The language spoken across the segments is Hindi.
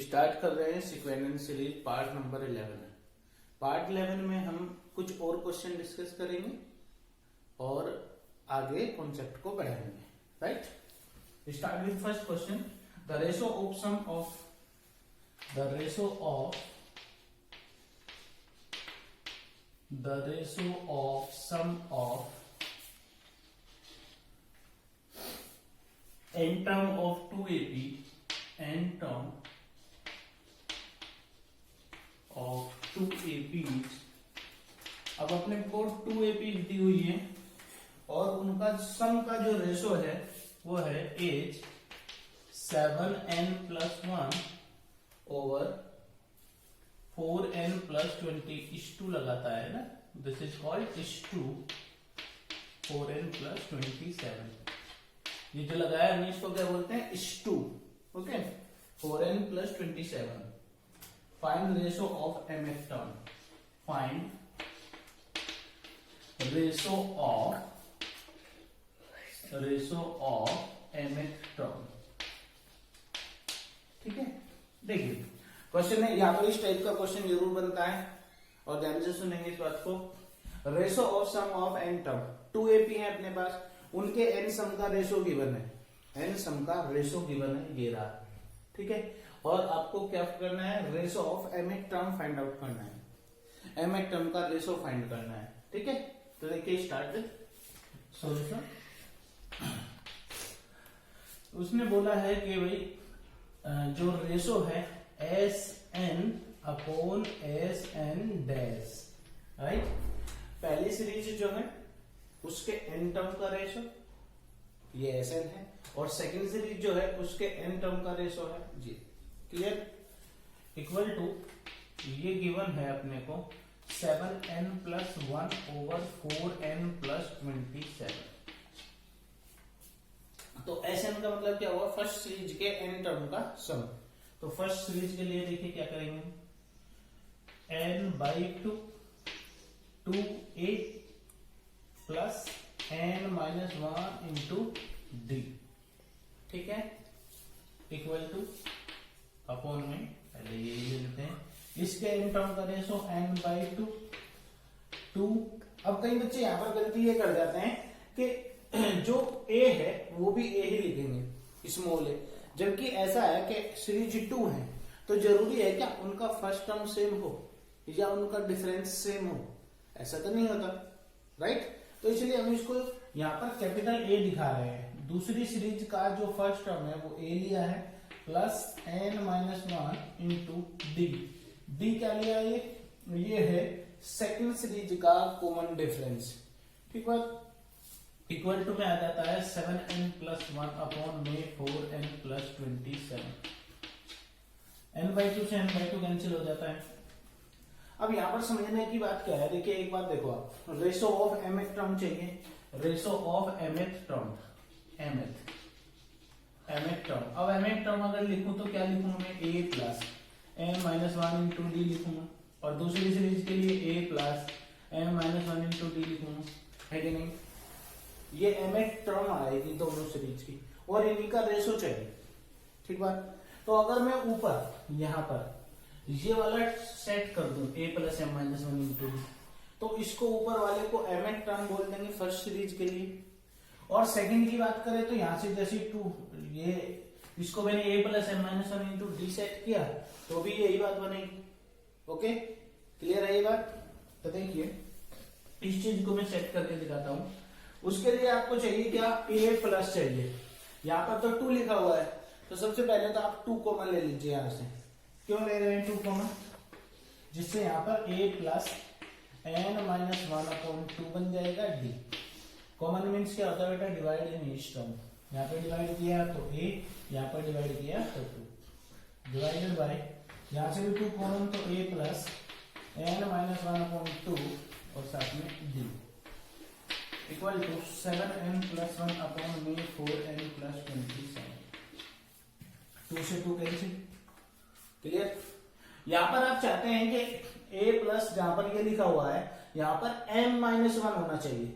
स्टार्ट कर रहे हैं sequence series part number 11। Part 11 में हम कुछ और क्वेश्चन डिस्कस करेंगे और आगे कॉन्सेप्ट को बढ़ाएंगे। Right, start with first question. The ratio of sum of the ratio of sum of n term of 2AP n term of 2APs। अब अपने को 2APs दी हुई है और उनका सम का जो रेशो है वो है एज 7n+1 ओवर 4n+20 लगाता है ना, दिस इज कॉल्ड 4n+27। ये जो लगाया हमने इसको क्या बोलते हैं, इस2। Okay, 4n+27। Find ratio of mth term. Find ratio of mth term. ठीक है, देखिए क्वेश्चन है यहाँ पर, इस टाइप का क्वेश्चन जरूर बनता है और ध्यान से सुनेंगे इस बात को। Ratio of sum of n term, 2AP है अपने पास, उनके n सम का रेशो गिवन है, n सम का रेशो गिवन है ये रहा। ठीक है, और आपको क्या करना है, ratio of mth term find out करना है, mth टर्म का रेशो फाइंड करना है। ठीक है, तो देखिए स्टार्ट विद सॉल्यूशन। उसने बोला है कि भाई जो रेशो है Sn upon Sn dash, right. पहली सीरीज जो है उसके n टर्म का रेशो ये Sn है और सेकंड सीरीज जो है उसके n टर्म का रेशो है जी। क्लियर, इक्वल टू ये गिवन है अपने को 7n+1 ओवर 4n+27। तो Sn का मतलब क्या हुआ, फर्स्ट सीरीज के n टर्म का सम। तो फर्स्ट सीरीज के लिए देखिए क्या करेंगे, n/2 2a plus n-1 into d। ठीक है, इक्वल टू अपॉन में पहले ये ले लेते हैं, इसके n टर्म का रेशो n/2 2। अब कई बच्चे यहां पर गलती ये कर जाते हैं कि जो a है वो भी a ही लिखेंगे, स्मॉल a, जबकि ऐसा है कि सीरीज 2 है तो जरूरी है क्या उनका फर्स्ट टर्म सेम हो या उनका डिफरेंस सेम हो, ऐसा तो नहीं होता। राइट, तो इसलिए हम इसको यहाँ पर कैपिटल A दिखा रहे हैं। दूसरी सीरीज का जो फर्स्ट टर्म है वो A लिया है प्लस n-1 इंटू d क्या लिया, ये है सेकंड सीरीज का कॉमन डिफरेंस। ठीक है, इक्वल टू में आ जाता है 7n+1 अपॉन में 4n+27। n/2 से n/2 कैंसिल हो जाता है। अब यहां पर समझने की बात क्या है, देखिए एक बात देखो आप, रेशो ऑफ mth टर्म चाहिए, ratio of mth term, mth term. अब mth टर्म अगर लिखूं तो क्या लिखूंगा मैं, a plus n-1 into D लिखूंगा, और दूसरी सीरीज के लिए a plus n-1 into D लिखूंगा, है कि नहीं। ये mth टर्म आएगी दोनों सीरीज की और इन्हीं का रेशो चाहिए। ठीक बात, तो अगर मैं ऊपर यहां पर ये वाला सेट कर दूं a plus m-1 into D, तो इसको ऊपर वाले को mth टर्म बोल देंगे फर्स्ट सीरीज के लिए। और सेकंड की बात करें तो यहां से जैसे 2 ये इसको मैंने a plus m-1 into D set किया तो भी यही बात बनेगी। ओके, क्लियर है ये बात। तो देखिए इस चीज को मैं सेट करके दिखाता हूं। उसके लिए आपको चाहिए क्या, a प्लस चाहिए। यहाँ पर तो 2 लिखा हुआ है तो सबसे पहले तो आप 2 कॉमन ले लीजिए यहां से। क्यों ले रहे हैं 2 कॉमन, जिससे यहाँ पर a प्लस n-1 अपॉन 2 बन जाएगा d। कॉमन मीन्स क्या होता है बेटा, डिवाइड इन ईच टर्म। यहाँ पे डिवाइड किया तो a, यहाँ पर डिवाइड किया तो 2, डिवाइडेड बाय यहाँ से भी 2 कॉमन तो a प्लस n-1 अपॉन 2 और साथ में d equal to 7n+1 upon में 4n+27। 2 से 2 कैंसिल। क्लियर, यहां पर आप चाहते हैं कि a प्लस जहां पर ये लिखा हुआ है यहां पर m-1 होना चाहिए,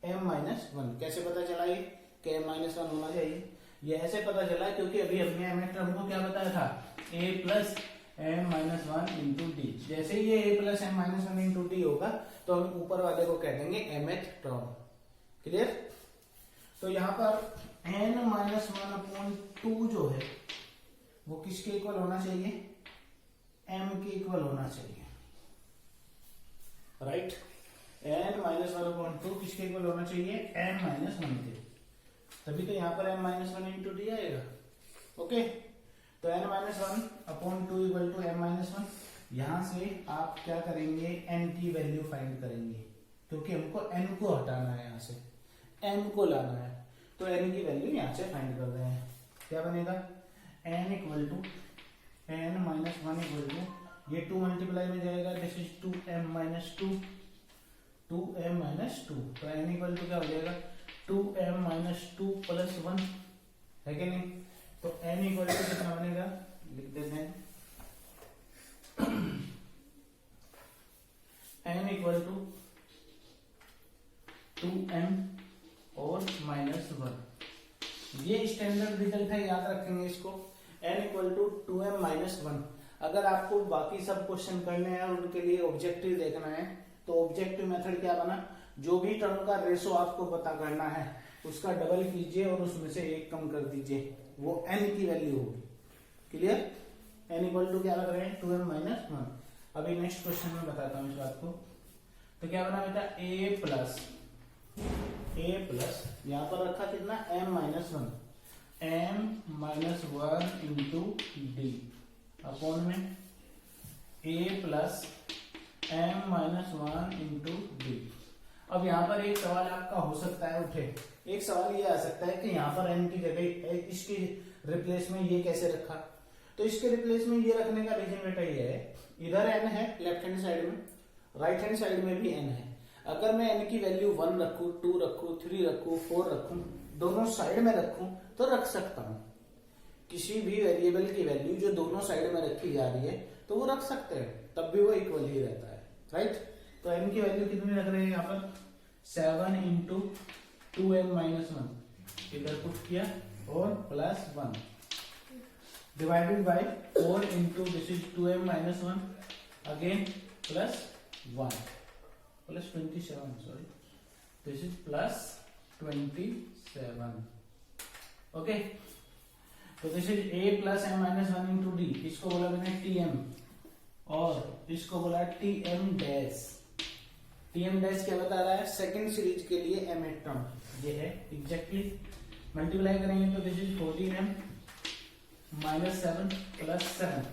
m-1। कैसे पता चला ये कि m-1 होना चाहिए, ये ऐसे पता चला क्योंकि अभी हमने mth टर्म को क्या बताया था, a plus m minus one into D. जैसे ही ये a plus m minus one into D होगा तो हम ऊपर वाले को कह देंगे mth टर्म। क्लियर? तो यहाँ पर n minus one upon to जो है वो किसके इक्वल होना चाहिए? m के इक्वल होना चाहिए, right? n minus one upon to किसके इक्वल होना चाहिए? m माइनस वन के। तभी तो यहाँ पर m minus one into D आएगा। ओके, तो n minus one upon two equal to m minus one. यहां से आप क्या करेंगे? n की वैल्यू फाइंड करेंगे, क्योंकि हमको n को हटाना है, यहाँ से m को लाना है। तो n की वैल्यू यहाँ से फाइंड कर रहे हैं। क्या बनेगा? n equal to n minus one equal to, ये 2 मल्टीप्लाई में जाएगा, this is 2m minus 2, 2m minus 2। तो n इक्वल टू क्या हो जाएगा? 2m माइनस 2 प्लस 1, है कि नहीं? तो n इक्वल टू कितना बनेगा? लिख देते हैं n इक्वल टू 2m और माइनस 1। ये स्टैंडर्ड रिजल्ट है, याद रखेंगे इसको। n equal to 2m minus 1। अगर आपको बाकी सब क्वेश्चन करने हैं और उनके लिए ऑब्जेक्टिव देखना है तो ऑब्जेक्टिव मेथड क्या बना? जो भी टर्म का रेशो आपको पता करना है उसका डबल कीजिए और उसमें से एक कम कर दीजिए, वो n की वैल्यू होगी। क्लियर? n इक्वल टू क्या लग रहे हैं? 2m minus 1। अभी नेक्स्ट क्वेश्चन में बताता हूँ इस बात को। तो क्या बना बेटा? a प्लस यहाँ पर रखा कितना? m minus 1, m minus 1 into D upon में a plus m minus 1 into D. अब यहाँ पर एक सवाल आपका हो सकता है उठे, एक सवाल ये आ सकता है कि यहाँ पर n की जगह इसकी रिप्लेस में ये कैसे रखा? तो इसके रिप्लेस में ये रखने का रीजन बेटा ये है, इधर n है लेफ्ट हैंड साइड में, राइट हैंड साइड में भी n है। अगर मैं n की वैल्यू 1 रखूं, 2 रखूं, 3 रखूं, 4 रखूं, दोनों साइड में रखूं तो रख सकता हूं। किसी भी वेरिएबल की वैल्यू जो दोनों साइड में रखी जा रही है तो वो रख सकते हैं, तब भी वो इक्वल ही रहता है, राइट? तो n की वैल्यू कितनी रख रहे हैं यहाँ पर? 7 इंटू 2m माइनस 1 इधर पुट किया और plus 1 divided by 4 into this is 2m minus 1 again plus 1 plus 27, sorry this is plus 27। Okay, तो this is a plus m minus 1 into D. इसको बोला मैंने tm और इसको बोला tm डैश। tm डैश क्या बता रहा है? सेकंड सीरीज के लिए mth टर्म ये है एग्जैक्टली। मल्टीप्लाई करेंगे तो this is 14m minus 7 plus 7,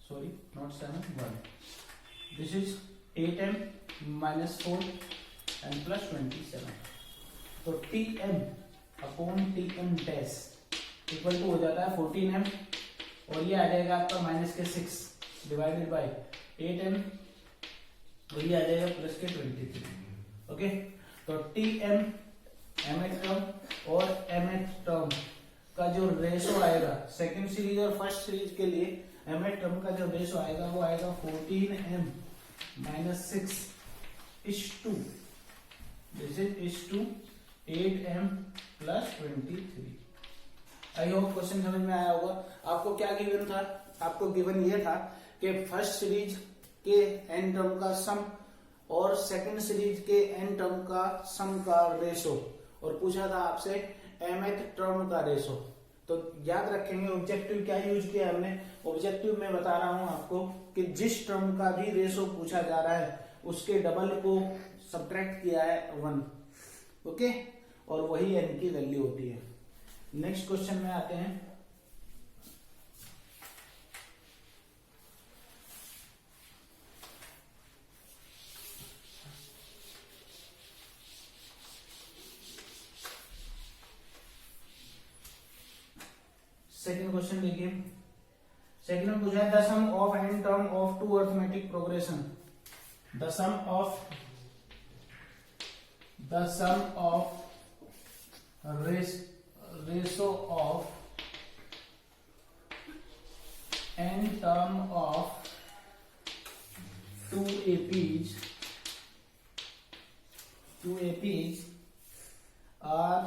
sorry not 7 1, this is 8m minus 4 and plus 27। तो tm upon tm dash equal to हो जाता है 14m और ये आ जाएगा आपका माइनस के 6 डिवाइडेड बाय 8m और ये आ जाएगा प्लस के 23। ओके, तो tm mth टर्म और mth टर्म का जो रेशो आएगा सेकंड सीरीज और फर्स्ट सीरीज के लिए mth टर्म का जो रेशो आएगा वो आएगा 14m minus 6 is to this is to 8m plus 23। I hope question समझ में आया होगा। आपको क्या गिवन था? आपको गिवन ये था कि फर्स्ट सीरीज के n टर्म का सम और सेकंड सीरीज के n टर्म का सम का रेशो, और पूछा था आपसे mth टर्म का रेशो। तो याद रखेंगे ऑब्जेक्टिव क्या यूज किया हमने। ऑब्जेक्टिव में बता रहा हूं आपको कि जिस टर्म का भी रेशो पूछा जा रहा है उसके डबल को सब्ट्रैक्ट किया है 1। ओके, और वही n की वैल्यू होती है। नेक्स्ट क्वेश्चन में आते हैं। सेकंड क्वेश्चन देखिए। सेकंड में पूछा है the sum of n term of two arithmetic progression. The sum of ratio of n term of two APs are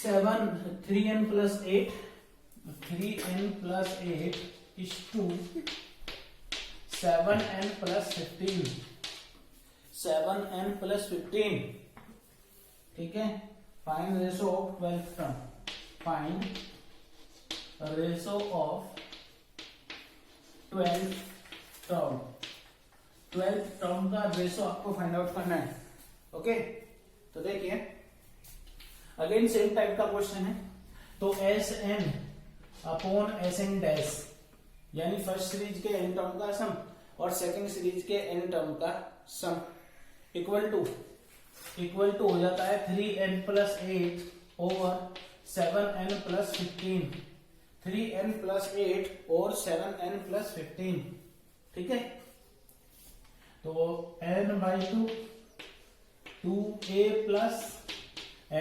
7 3n plus 8 3n plus 8 is to 7n plus 15 7n plus 15 ठीक है। Find ratio of 12th term, find ratio of 12th term, 12th term का रेशो आपको फाइंड आउट करना है। ओके तो देखिए अगेन सेम टाइप का क्वेश्चन है। तो S N upon S N dash यानी फर्स्ट सीरीज के एन टर्म का सम और सेकंड सीरीज के एन टर्म का सम इक्वल टू हो जाता है 3n plus 8 over 7n plus 15, 3n plus 8 और 7n प्लस 15 ठीक है। तो n by 2a plus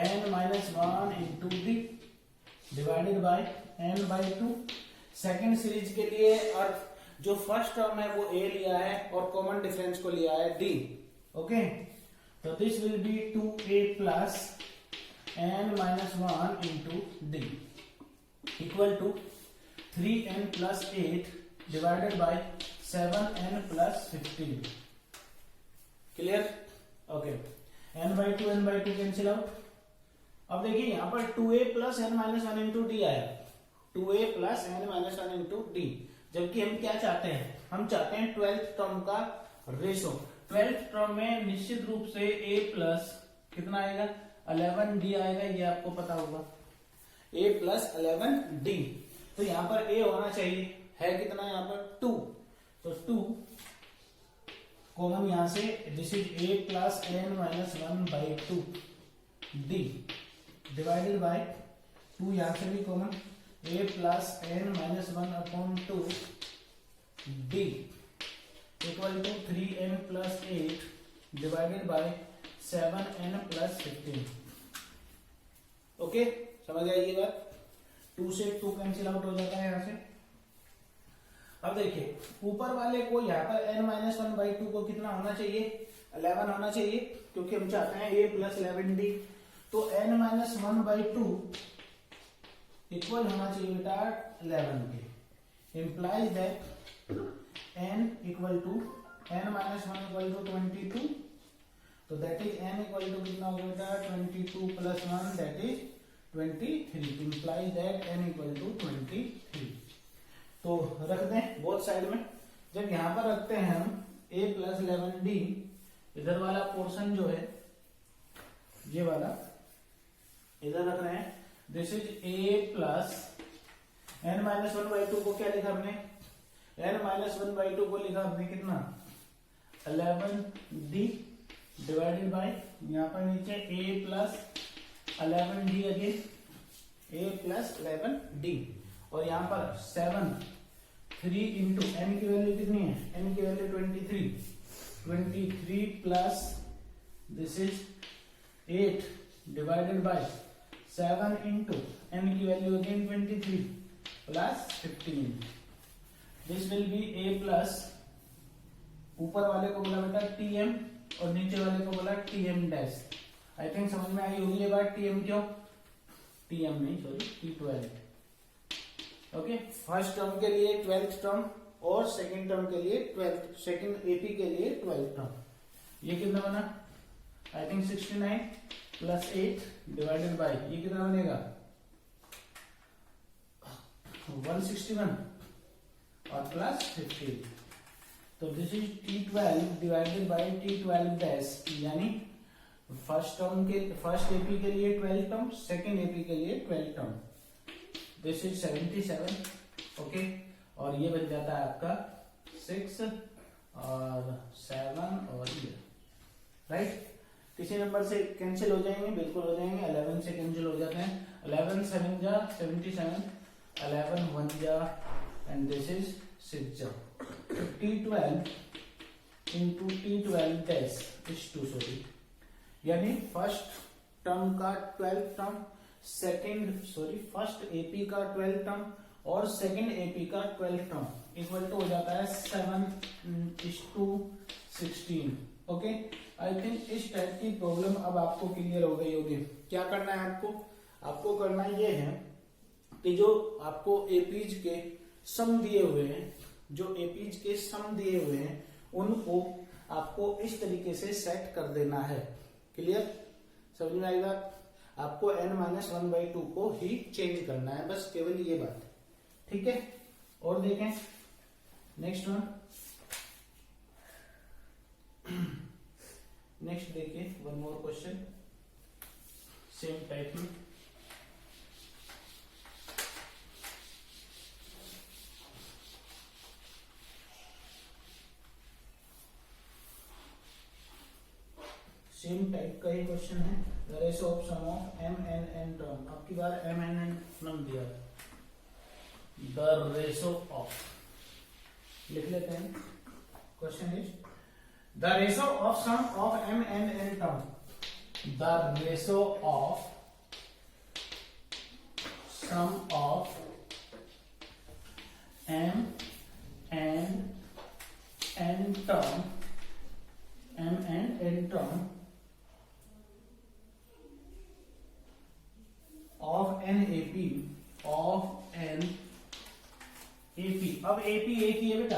n minus 1 into D divided by n by 2। Second series के लिए और जो फर्स्ट टर्म है वो a लिया है और कॉमन डिफरेंस को लिया है d। ओके तो this will be 2a plus n minus 1 into D equal to 3n plus 8 divided by 7n plus 15। Clear? Okay n by 2 cancel out. अब देखिए यहाँ पर 2a plus n minus 1 into D आया, 2a plus n minus 1 into D, जबकि हम क्या चाहते हैं, हम चाहते हैं 12th टर्म का रेशो। 12th टर्म में निश्चित रूप से a प्लस कितना आएगा 11d आएगा, ये आपको पता होगा, a प्लस 11d। तो यहाँ पर a होना चाहिए, है कितना यहाँ पर 2, तो 2 कॉमन यहाँ से, this is a plus n minus 1 by 2 d divided by 2 यहाँ से भी common, a plus n minus 1 upon 2 d equal to 3n plus 8 divided by 7n plus 15। Okay समझ आई ये बात? 2 से 2 कैंसिल आउट हो जाता है यहाँ से। अब देखिए ऊपर वाले को यहाँ पर n माइनस 1 बाई 2 को कितना होना चाहिए 11 होना चाहिए, क्योंकि हम चाहते हैं a प्लस 11d। तो n माइनस 1 बाई 2 इक्वल होना चाहिए बेटा 11 के, implies that n equal to n minus 1 equal to 22, तो that is n equal to कितना हो बेटा 22 plus 1 that is 23, implies that n equal to 23। तो रख दें बोथ साइड में। जब यहां पर रखते हैं हम a प्लस 11d, इधर वाला पोर्शन जो है ये वाला इधर रख रहे हैं, this is a plus n minus 1 by 2 को क्या लिखा हमने, n माइनस 1 बाई 2 को लिखा हमने कितना 11d डिवाइडेड बाय यहाँ पर नीचे a plus 11d again a plus 11d, और यहाँ पर 3 इंटू n की वैल्यू कितनी है, n की value 23 plus this is 8 divided bye 7 into n की value again 23 plus 15। This will B a plus, ऊपर वाले को बोला बेटा tm और नीचे वाले को बोला tm डैश। आई थिंक समझ में आई होगी ये बात, tm क्यों, tm नहीं sorry t12। Okay first term के लिए 12th टर्म और सेकंड टर्म के लिए 12th, सेकंड एपी के लिए 12th टर्म। ये कितना बना, I think 69 plus 8 divided bye ये कितना बनेगा 161 और प्लस 15। तो this is t12 divided by t12 dash, यानी फर्स्ट टर्म के, फर्स्ट एपी के लिए 12th टर्म, सेकंड एपी के लिए 12th term, this is 77। Okay और ये बन जाता है आपका 6 और 7 और ये राइट। किसी नंबर से कैंसिल हो जाएंगे, बिल्कुल हो जाएंगे, 11 से कैंसिल हो जाते हैं, 11 7 जा 77, 11 1 जा एंड दिस इज 6 जा। t12 into t12 dash is 2 sorry, यानी फर्स्ट टर्म का 12th टर्म, फर्स्ट एपी का 12th टर्म और सेकंड एपी का 12th टर्म इक्वल टू हो जाता है 7:16। ओके आई थिंक इस टाइप की प्रॉब्लम अब आपको क्लियर हो गई होगी। क्या करना है आपको, आपको करना ये है कि जो आपको एपीज के सम दिए हुए हैं, जो एपीज के सम दिए हुए हैं उनको आपको इस तरीके से सेट कर देना है। क्लियर, समझ में आएगा? आपको n-1/2 को ही चेंज करना है, बस केवल ये बात है। ठीक है, और देखें नेक्स्ट वन। नेक्स्ट देखिए, one more question same type में। सेम टाइप का ही क्वेश्चन है। The ratio of sum of m and n term, आपकी बार m and n टर्म दिया है। द रेशो ऑफ, लिख लेते हैं। Question is the ratio of sum of m and n term, the ratio of sum of m and n term, m and n term of an AP, of an AP, अब AP एक ही है बेटा,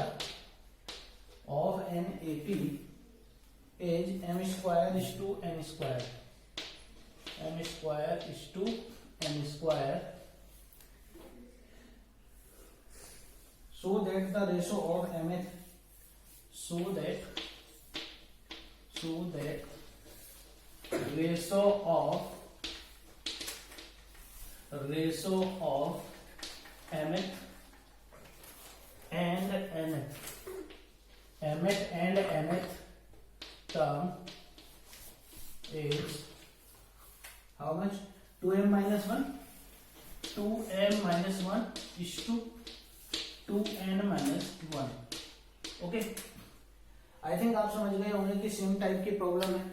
of an AP is m square is to n square, m square is to n square, so that the ratio of mth, so that ratio of mth and nth term is how much? 2m minus 1, 2m minus 1 is to 2n minus 1. Okay, I think आप समझ गए होंगे कि सेम टाइप की प्रॉब्लम है।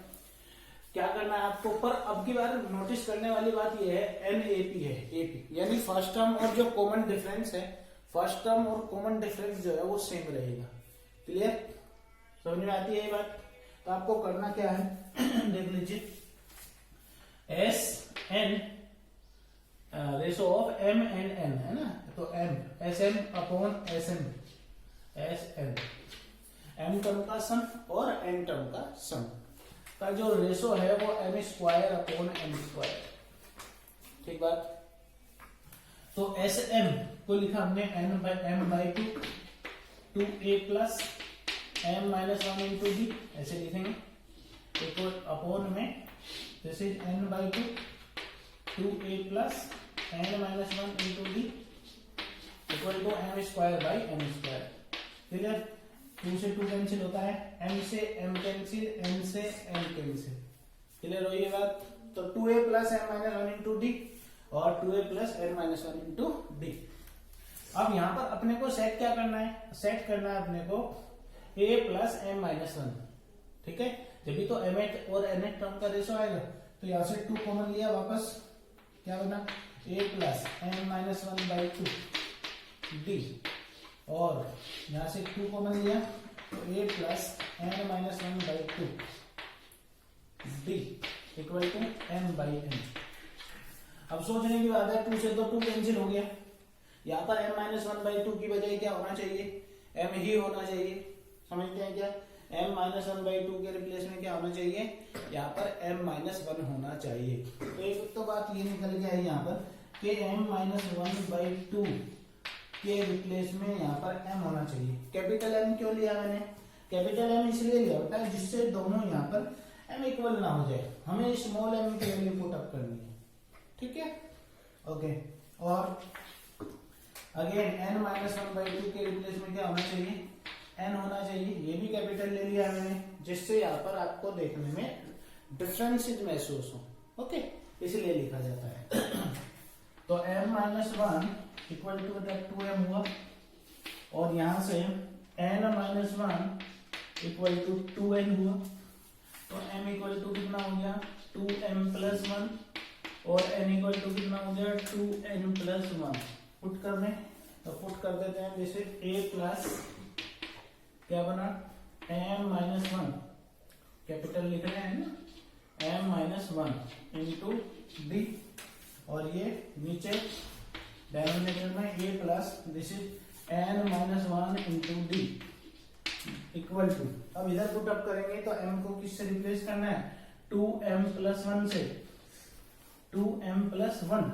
क्या करना है आपको, पर अब की बार नोटिस करने वाली बात यह है एन एपी है, एपी यानी फर्स्ट टर्म और जो कॉमन डिफरेंस है, फर्स्ट टर्म और कॉमन डिफरेंस जो है वो सेम रहेगा। क्लियर, समझ में आती है ये बात? तो आपको करना क्या है देख लीजिए, S N ratio of M and N है ना, तो M S M upon S M, S N M term का सम और एन टर्म का सम का जो रेशो है वो M square upon N square. ठीक बात? तो एस एम को लिखा हमने N by two, 2a plus m minus 1 into D, ऐसे लिखेंगे, इक्वल अपॉन में this is n by two, 2a plus n minus 1 into D equal to m square by m square. Clear? 2 से 2 कैंसिल होता है, m से m कैंसिल, n से n कैंसिल। क्लियर हो ये बात? तो 2a plus m minus 1 into D और 2a plus n minus 1 into D. अब यहां पर अपने को सेट क्या करना है, सेट करना है अपने को a प्लस m माइनस 1। ठीक है, जब भी तो mth और nth टर्म का रेशो आएगा, तो यहां से 2 कॉमन लिया, वापस क्या बना, a plus m minus 1 by 2 D, और यहां से 2 कॉमन लिया तो a plus n minus 1 by 2 D equal to m by n। अब सोचने की बात है, 2 से तो 2 कैंसिल हो गया, यहाँ पर m माइनस 1 बाई 2 की बजाय क्या होना चाहिए, m ही होना चाहिए। समझते हैं क्या, m माइनस 1 बाई 2 के रिप्लेस में क्या होना चाहिए, यहाँ पर m माइनस 1 होना चाहिए। तो एक तो बात ये निकल गया है यहाँ पर कि m माइनस 1 बाई 2 के रिप्लेस में यहाँ पर m होना चाहिए। कैपिटल M क्यों लिया मैंने, कैपिटल M इसलिए लिया होता है जिससे दोनों यहाँ पर m इक्वल ना हो जाए, हमें स्मॉल m की वैल्यू पुट अप करनी है। ठीक है, ओके। और अगेन n माइनस 1 बाई 2 के रिप्लेस में क्या होना चाहिए, n होना चाहिए, ये भी कैपिटल ले लिया मैंने, जिससे यहाँ पर आपको देखने में डिफरेंसेस महसूस हो। ओके, इसलिए लिखा जाता है। तो m minus 1 equal to 2m हुआ, और यहां से n minus 1 equal to 2n हुआ, तो m इक्वल टू कितना हो गया, 2m प्लस 1, और n इक्वल टू कितना हो गया, 2n प्लस 1। पुट कर दें, तो पुट कर देते हैं, जैसे a प्लस क्या बना, m माइनस 1, कैपिटल लिख रहे हैं ना, m माइनस 1 इंटू डी और ये नीचे डिनोमिनेटर में a plus this is n minus 1 into D equal to, अब इधर पुट अप करेंगे तो m को किससे रिप्लेस करना है, 2m प्लस 1 से, 2m प्लस 1,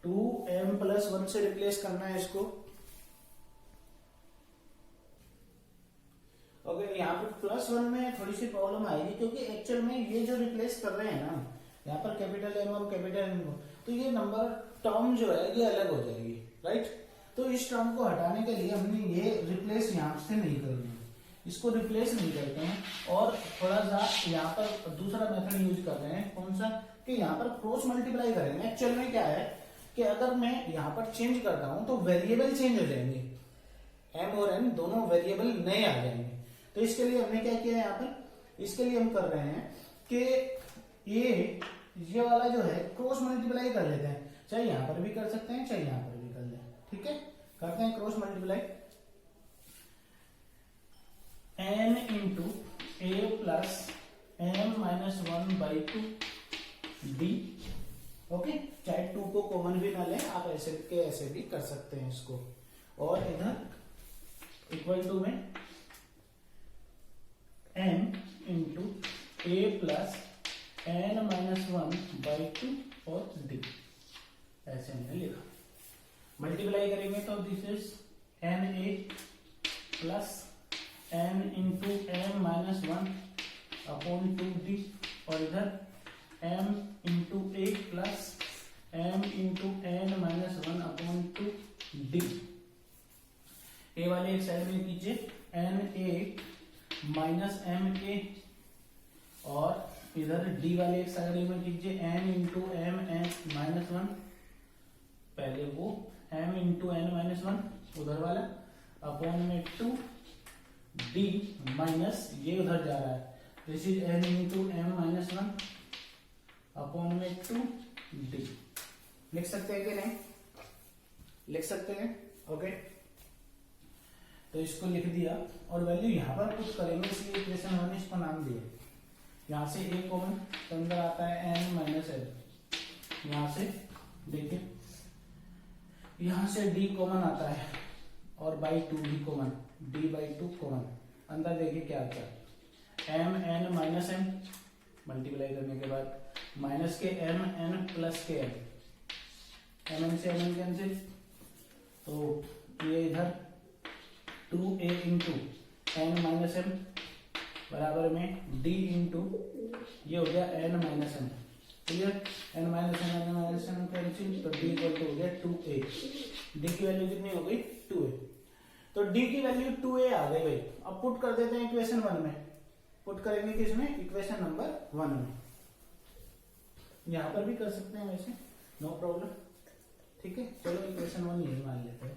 2m प्लस 1 से रिप्लेस करना है इसको। ओके, यहाँ पर प्लस 1 में थोड़ी सी प्रॉब्लम आएगी क्योंकि एक्चुअल में ये जो रिप्लेस कर रहे हैं ना यहाँ पर कैपिटल M और कैपिटल N को, तो ये नंबर टर्म जो है ये अलग हो जाएगी, राइट। तो इस टर्म को हटाने के लिए हमने ये रिप्लेस यहाँ से नहीं करेंगे, इसको रिप्लेस नहीं करते हैं और थोड़ा सा यहाँ पर दूसरा मेथड यूज कर रहे हैं, कौन सा, कि यहाँ पर क्रॉस मल्टीप्लाई करेंगे। एक्चुअल में क्या है कि अगर मैं यहाँ पर चेंज करता हूँ तो वेरिएबल चेंज हो जाएंगे, M और N दोनों वेरिएबल नए आ जाएंगे। तो इसके लिए हमने क्या किया है यहाँ पर, इसके लिए हम कर रहे हैं कि ये वाला जो है क्रॉस मल्टीप्लाई कर लेते हैं, चाहे यहाँ पर भी कर सकते हैं चाहे यहाँ पर भी कर लें, ठीक है। करते हैं cross multiply, n into A plus m minus 1 by 2 D. Okay, चाहे 2 को कॉमन भी ना लें आप, ऐसे के ऐसे भी कर सकते हैं इसको, और इधर इक्वल टू में n into A plus n minus 1 by 2 और d, ऐसे हमने लिखा। मल्टीप्लाई करेंगे तो this is N A plus n into m minus 1 upon 2d, और इधर m into A plus m into n minus 1 upon 2d। A वाले एक साइड में कीजिए n A minus m A, और इधर d वाले एक साइड में कीजिए n into m n minus 1, पहले वो m इंटू n माइनस 1 उधर वाला अपॉन में 2 d माइनस ये उधर जा रहा है, this is n into m minus 1 upon में 2 d। लिख सकते हैं कि नहीं, लिख सकते हैं। ओके, तो इसको लिख दिया और वैल्यू यहाँ पर पुट करेंगे, इसलिए इक्वेशन 1 इसको नाम दिया। यहाँ से a कॉमन तो अंदर आता है n माइनस l, यहाँ से देखिए यहाँ से d कॉमन आता है और बाई 2 भी कॉमन, d बाई 2 कॉमन, अंदर देखिए क्या आता है m n minus m, multiply करने के बाद माइनस के m n प्लस के m, m n से m n कैंसिल, तो ये इधर 2a into n minus m बराबर में d इंटू ये हो गया n minus m, clear, n minus m cancel, तो d इक्वल टू हो गया 2a, d की वैल्यू कितनी हो गई 2a, तो d की वैल्यू 2a आ गई भाई। अब पुट कर देते हैं इक्वेशन 1 में, पुट करेंगे किसमें, इक्वेशन नंबर 1 में, यहाँ पर भी कर सकते हैं वैसे, नो प्रॉब्लम, ठीक है। चलो इक्वेशन 1 यही मान लेते हैं,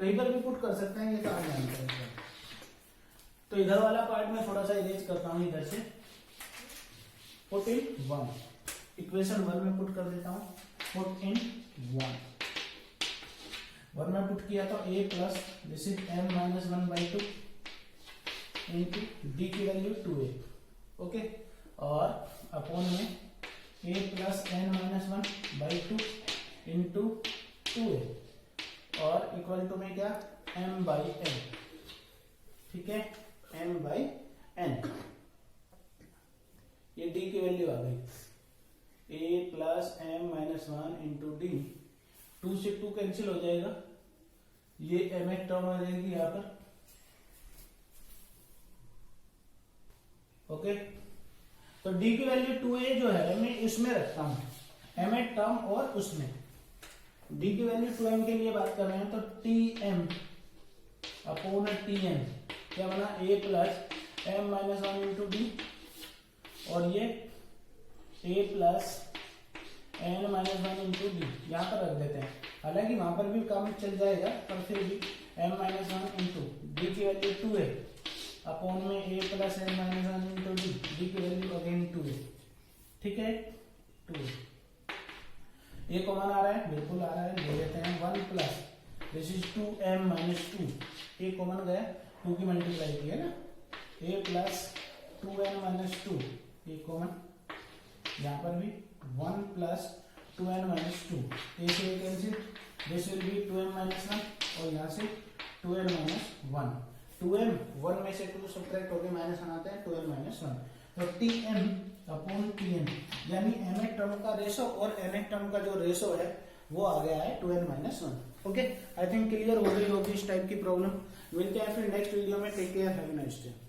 कहीं पर भी पुट कर सकते हैं, ये तो आप जानते हैं। तो इधर वाला पार्ट में थोड़ा सा इरेज करता हूँ, इधर से पुट इन 1, इक्वेशन 1 में पुट कर देता हूँ, पुट इन 1 में पुट किया तो a plus this is m minus 1 by 2 into D की वैल्यू 2a, ओके, और अपॉन में a plus n minus 1 by 2 into 2a, और इक्वल टू में क्या m बाई n, ठीक है, m बाई n, ये d की वैल्यू आ गई, a plus m minus 1 into D, 2 से 2 कैंसिल हो जाएगा, ये m एक टर्म आ जाएगी यहाँ पर, ओके। तो d की वैल्यू 2a जो है मैं इसमें रखता हूं, m एक टर्म और उसमें, d की वैल्यू 2m के लिए बात कर रहे हैं तो tm अपॉन tn क्या बना, a plus m minus 1 into D, और ये a plus n minus 1 into D यहाँ पर रख देते हैं, हालांकि वहां पर भी काम चल जाएगा पर फिर भी m माइनस 1 इंटू डी की वैल्यू 2a अपॉन में a plus n minus 1 into D, D की वैल्यू अगेन 2a, ठीक है, 2a, ये कॉमन आ रहा है, बिल्कुल आ रहा है, ले लेते हैं 1 plus this is 2m minus 2, a common गया, 2 की मल्टीप्लाई की है ना, a प्लस 2n माइनस 2, ये कॉमन, यहाँ पर भी 1 प्लस 2n माइनस 2, ए से A cancel, this will be 2m minus 1 और यहाँ से 2n माइनस 1, 2m 1 में से 2 सब्ट्रैक्ट होकर माइनस 1 आता है, 2n माइनस 1, तो tm अपॉन tn, यानी mth टर्म का रेशो और nth टर्म का जो रेशो है वो आ गया है 2n minus 1। Okay, I think clear हो गई होगी इस टाइप की प्रॉब्लम। मिलते हैं फिर नेक्स्ट वीडियो में, take care, have a nice day.